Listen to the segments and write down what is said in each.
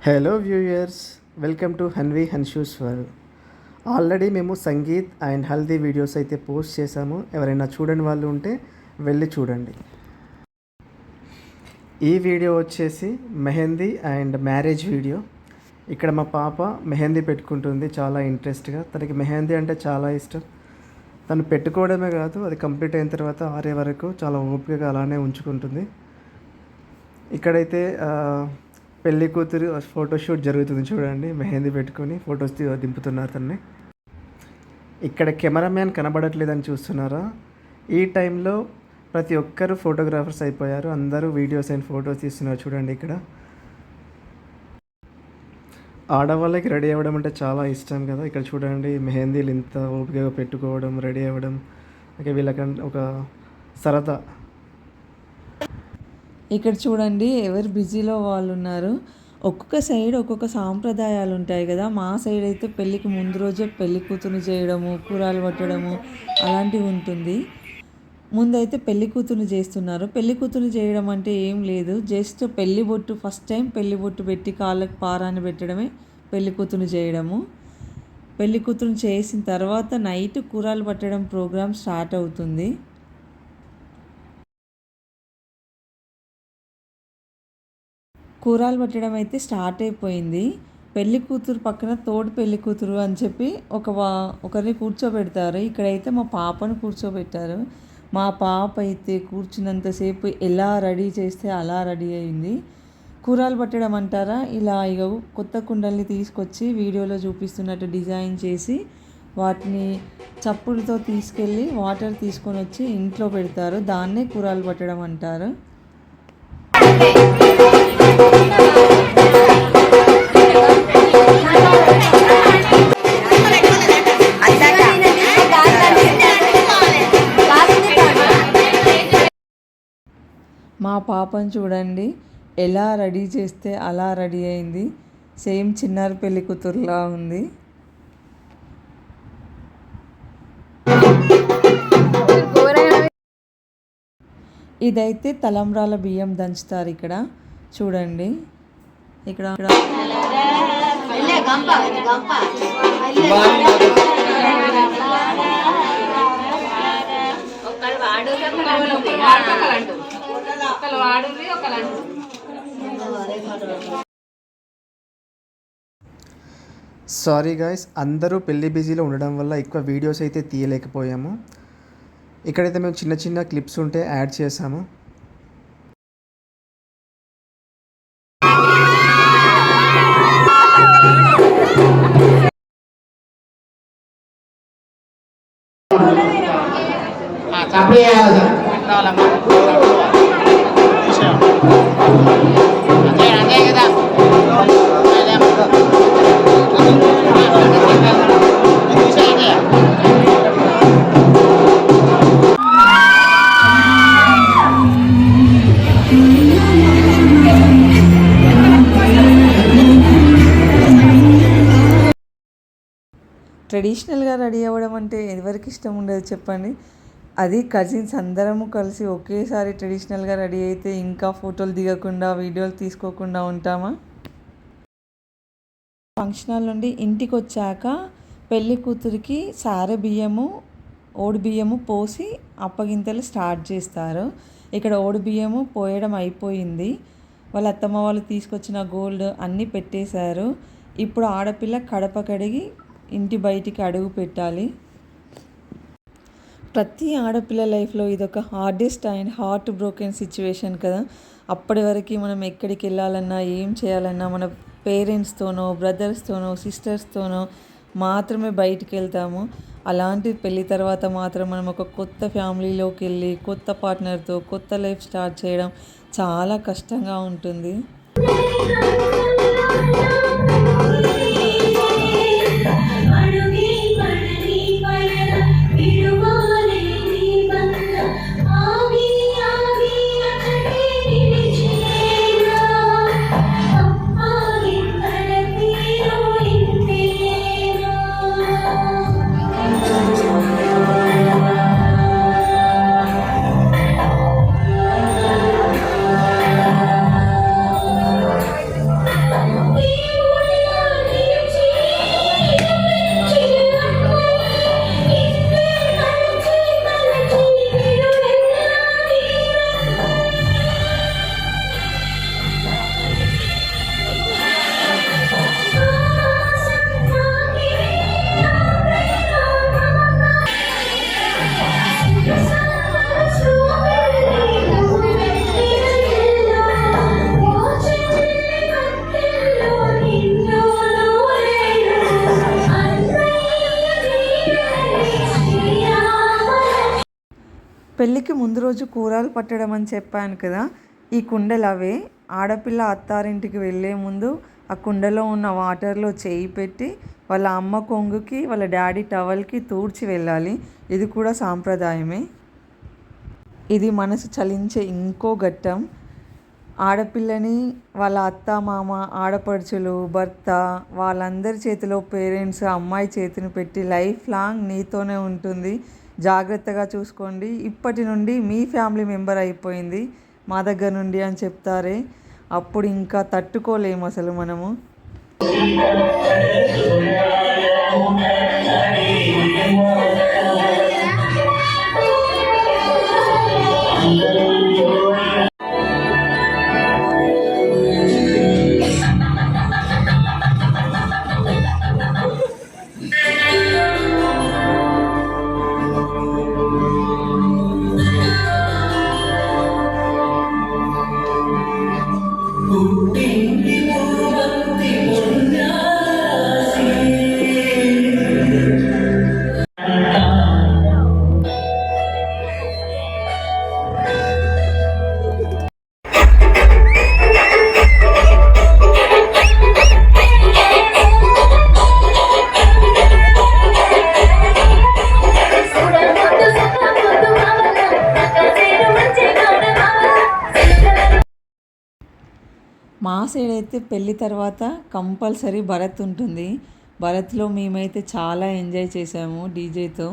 Hello viewers, welcome to Hanvi Hanshu's world. Already మేము sangeet and haldi videos అయితే post చేశాము. ఎవరైనా చూడని వాళ్ళు ఉంటే వెళ్ళి చూడండి. ఈ వీడియో వచ్చేసి మెహందీ అండ్ మ్యారేజ్ వీడియో. ఇక్కడ మా పాప మెహందీ పెట్టుకుంటుంది చాలా ఇంట్రెస్ట్గా. తనకి మెహందీ అంటే చాలా ఇష్టం. తను పెట్టుకోవడమే కాదు, అది కంప్లీట్ అయిన తర్వాత ఆరే వరకు చాలా ఓపికగా అలానే ఉంచుకుంటుంది. ఇక్కడైతే పెళ్లి కూతురు ఫోటోషూట్ జరుగుతుంది చూడండి. మెహందీ పెట్టుకొని ఫొటోస్ దింపుతున్నారు తన్ని. ఇక్కడ కెమెరామ్యాన్ కనబడట్లేదని చూస్తున్నారా? ఈ టైంలో ప్రతి ఒక్కరు ఫోటోగ్రాఫర్స్ అయిపోయారు. అందరూ వీడియోస్ అండ్ ఫొటోస్ తీస్తున్నారు చూడండి. ఇక్కడ ఆడవాళ్ళకి రెడీ అవ్వడం అంటే చాలా ఇష్టం కదా. ఇక్కడ చూడండి, మెహందీలు ఇంత ఓపికగా పెట్టుకోవడం, రెడీ అవ్వడం, ఓకే, వీళ్ళకంటే ఒక సరదా. ఇక్కడ చూడండి, ఎవరు బిజీలో వాళ్ళు ఉన్నారు. ఒక్కొక్క సైడ్ ఒక్కొక్క సాంప్రదాయాలు ఉంటాయి కదా. మా సైడ్ అయితే పెళ్ళికి ముందు రోజే పెళ్లి కూతురు చేయడము, కూరలు పట్టడము అలాంటివి ఉంటుంది. ముందైతే పెళ్లి కూతురు చేస్తున్నారు. పెళ్లి కూతురు చేయడం అంటే ఏం లేదు, జస్ట్ పెళ్లి బొట్టు, ఫస్ట్ టైం పెళ్లి బొట్టు పెట్టి కాళ్ళకి పారాన్ని పెట్టడమే పెళ్లి కూతురు చేయడము. పెళ్లి కూతురు చేసిన తర్వాత నైట్ కూరలు పట్టడం ప్రోగ్రామ్ స్టార్ట్ అవుతుంది. కూరలు పట్టడం అయితే స్టార్ట్ అయిపోయింది. పెళ్లి కూతురు పక్కన తోడు పెళ్లి కూతురు అని చెప్పి ఒకరిని కూర్చోబెడతారు. ఇక్కడైతే మా పాపను కూర్చోబెట్టారు. మా పాప అయితే కూర్చున్నంతసేపు ఎలా రెడీ చేస్తే అలా రెడీ అయింది. కూరలు పట్టడం అంటారా, ఇలా ఇక కొత్త కుండల్ని తీసుకొచ్చి వీడియోలో చూపిస్తున్నట్టు డిజైన్ చేసి వాటిని చప్పుడుతో తీసుకెళ్ళి వాటర్ తీసుకొని వచ్చి ఇంట్లో పెడతారు. దాన్నే కూరలు పట్టడం అంటారు. మా పాపను చూడండి, ఎలా రెడీ చేస్తే అలా రెడీ అయింది. సేమ్ చిన్నారి పెళ్లి కూతురులా ఉంది. ఇదైతే తలంబ్రాల బియ్యం దంచుతారు ఇక్కడ చూడండి. ఇక్కడ సారీ గాయస్, అందరూ పెళ్లి బిజీలో ఉండడం వల్ల ఎక్కువ వీడియోస్ అయితే తీయలేకపోయాము. ఇక్కడైతే మేము చిన్న చిన్న క్లిప్స్ ఉంటే యాడ్ చేసాము. ట్రెడిషనల్గా రెడీ అవ్వడం అంటే ఎవరికి ఇష్టం ఉండదు చెప్పండి. అది కజిన్స్ అందరము కలిసి ఒకేసారి ట్రెడిషనల్గా రెడీ అయితే ఇంకా ఫోటోలు దిగకుండా వీడియోలు తీసుకోకుండా ఉంటామా? ఫంక్షన్ హాల్ నుండి ఇంటికి వచ్చాక పెళ్లి కూతురికి సారె బియ్యము, ఓడి బియ్యము పోసి అప్పగింతలు స్టార్ట్ చేస్తారు. ఇక్కడ ఓడి బియ్యము పోయడం అయిపోయింది. వాళ్ళ అత్తమ్మ వాళ్ళు తీసుకొచ్చిన గోల్డ్ అన్నీ పెట్టేశారు. ఇప్పుడు ఆడపిల్ల కడప కడిగి ఇంటి బయటికి అడుగు పెట్టాలి. ప్రతి ఆడపిల్ల లైఫ్లో ఇదొక hardest and heart broken situation కదా. అప్పటి వరకు మనం ఎక్కడికి వెళ్ళాలన్నా, ఏం చేయాలన్నా మన పేరెంట్స్తోనో, బ్రదర్స్తోనో, సిస్టర్స్తోనో మాత్రమే బయటికి వెళ్తాము. అలాంటి పెళ్ళి తర్వాత మాత్రం మనం ఒక కొత్త ఫ్యామిలీలోకి వెళ్ళి కొత్త పార్ట్నర్తో కొత్త లైఫ్ స్టార్ట్ చేయడం చాలా కష్టంగా ఉంటుంది. పెళ్ళికి ముందు రోజు కూరలు పట్టడం అని చెప్పాను కదా, ఈ కుండలు అవే. ఆడపిల్ల అత్తారింటికి వెళ్ళే ముందు ఆ కుండలో ఉన్న వాటర్లో చేయి పెట్టి వాళ్ళ అమ్మ కొంగుకి వాళ్ళ డాడీ టవల్కి తూడ్చి వెళ్ళాలి. ఇది కూడా సాంప్రదాయమే. ఇది మనసు చలించే ఇంకో ఘట్టం. ఆడపిల్లని వాళ్ళ అత్త మామ ఆడపడుచులు భర్త వాళ్ళందరి చేతిలో పేరెంట్స్ అమ్మాయి చేతిని పెట్టి లైఫ్ లాంగ్ నీతోనే ఉంటుంది, జాగ్రత్తగా చూసుకోండి, ఇప్పటి నుండి మీ ఫ్యామిలీ మెంబర్ అయిపోయింది మా దగ్గర నుండి అని చెప్తారే. అప్పుడు ఇంకా తట్టుకోలేము అసలు మనము. మా సైడ్ అయితే పెళ్ళి తర్వాత కంపల్సరీ భరత్ ఉంటుంది. భరత్లో మేమైతే చాలా ఎంజాయ్ చేసాము డీజేతో.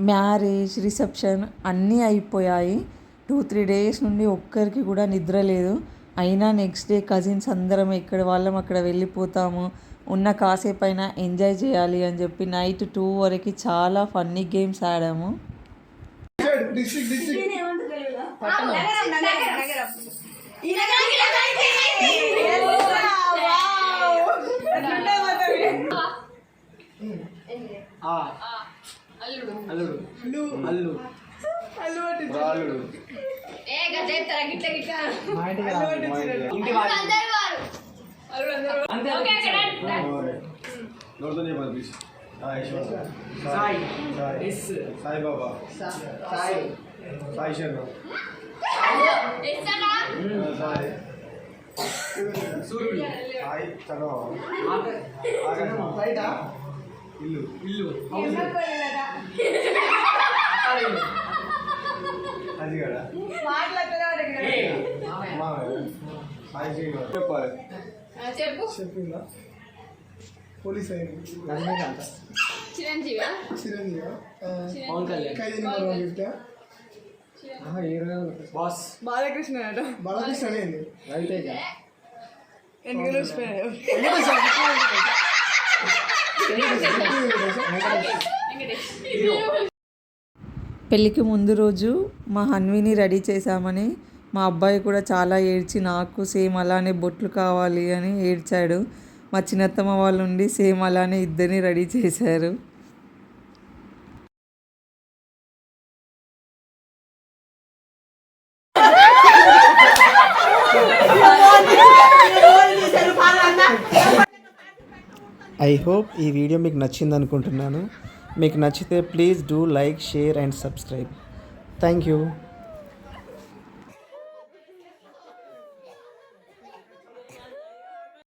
మ్యారేజ్ రిసెప్షన్ అన్నీ అయిపోయాయి. 2-3 డేస్ నుండి ఒక్కరికి కూడా నిద్ర లేదు. అయినా నెక్స్ట్ డే కజిన్స్ అందరం ఎక్కడ వాళ్ళం అక్కడ వెళ్ళిపోతాము, ఉన్న కాసేపు అయినా ఎంజాయ్ చేయాలి అని చెప్పి నైట్ 2 వరకు చాలా ఫన్నీ గేమ్స్ ఆడాము. సాయి బాబా సాయి శర్మ సాయి సూర్యుడు సాయి చదవ ఇల్లు ఇల్లు అది కదా సాయి శ్రీనివాస్ చెప్పాలి చెప్పిందా పోలీస్ అయింది చిరంజీవి పవన్ కళ్యాణ్ బాస్ బాలకృష్ణ బాలకృష్ణ అనేది రవితేజ పెళ్ళికి ముందు రోజు మా హన్విని రెడీ చేశామని మా అబ్బాయి కూడా చాలా ఏడ్చి నాకు సేమ్ అలానే బొట్లు కావాలి అని ఏడ్చాడు. మా చిన్నత్తమ్మ వాళ్ళు ఉండి సేమ్ అలానే ఇద్దరిని రెడీ చేశారు. ఐ హోప్ ఈ వీడియో మీకు నచ్చింది అనుకుంటున్నాను. మీకు నచ్చితే please do like, share and subscribe. Thank you.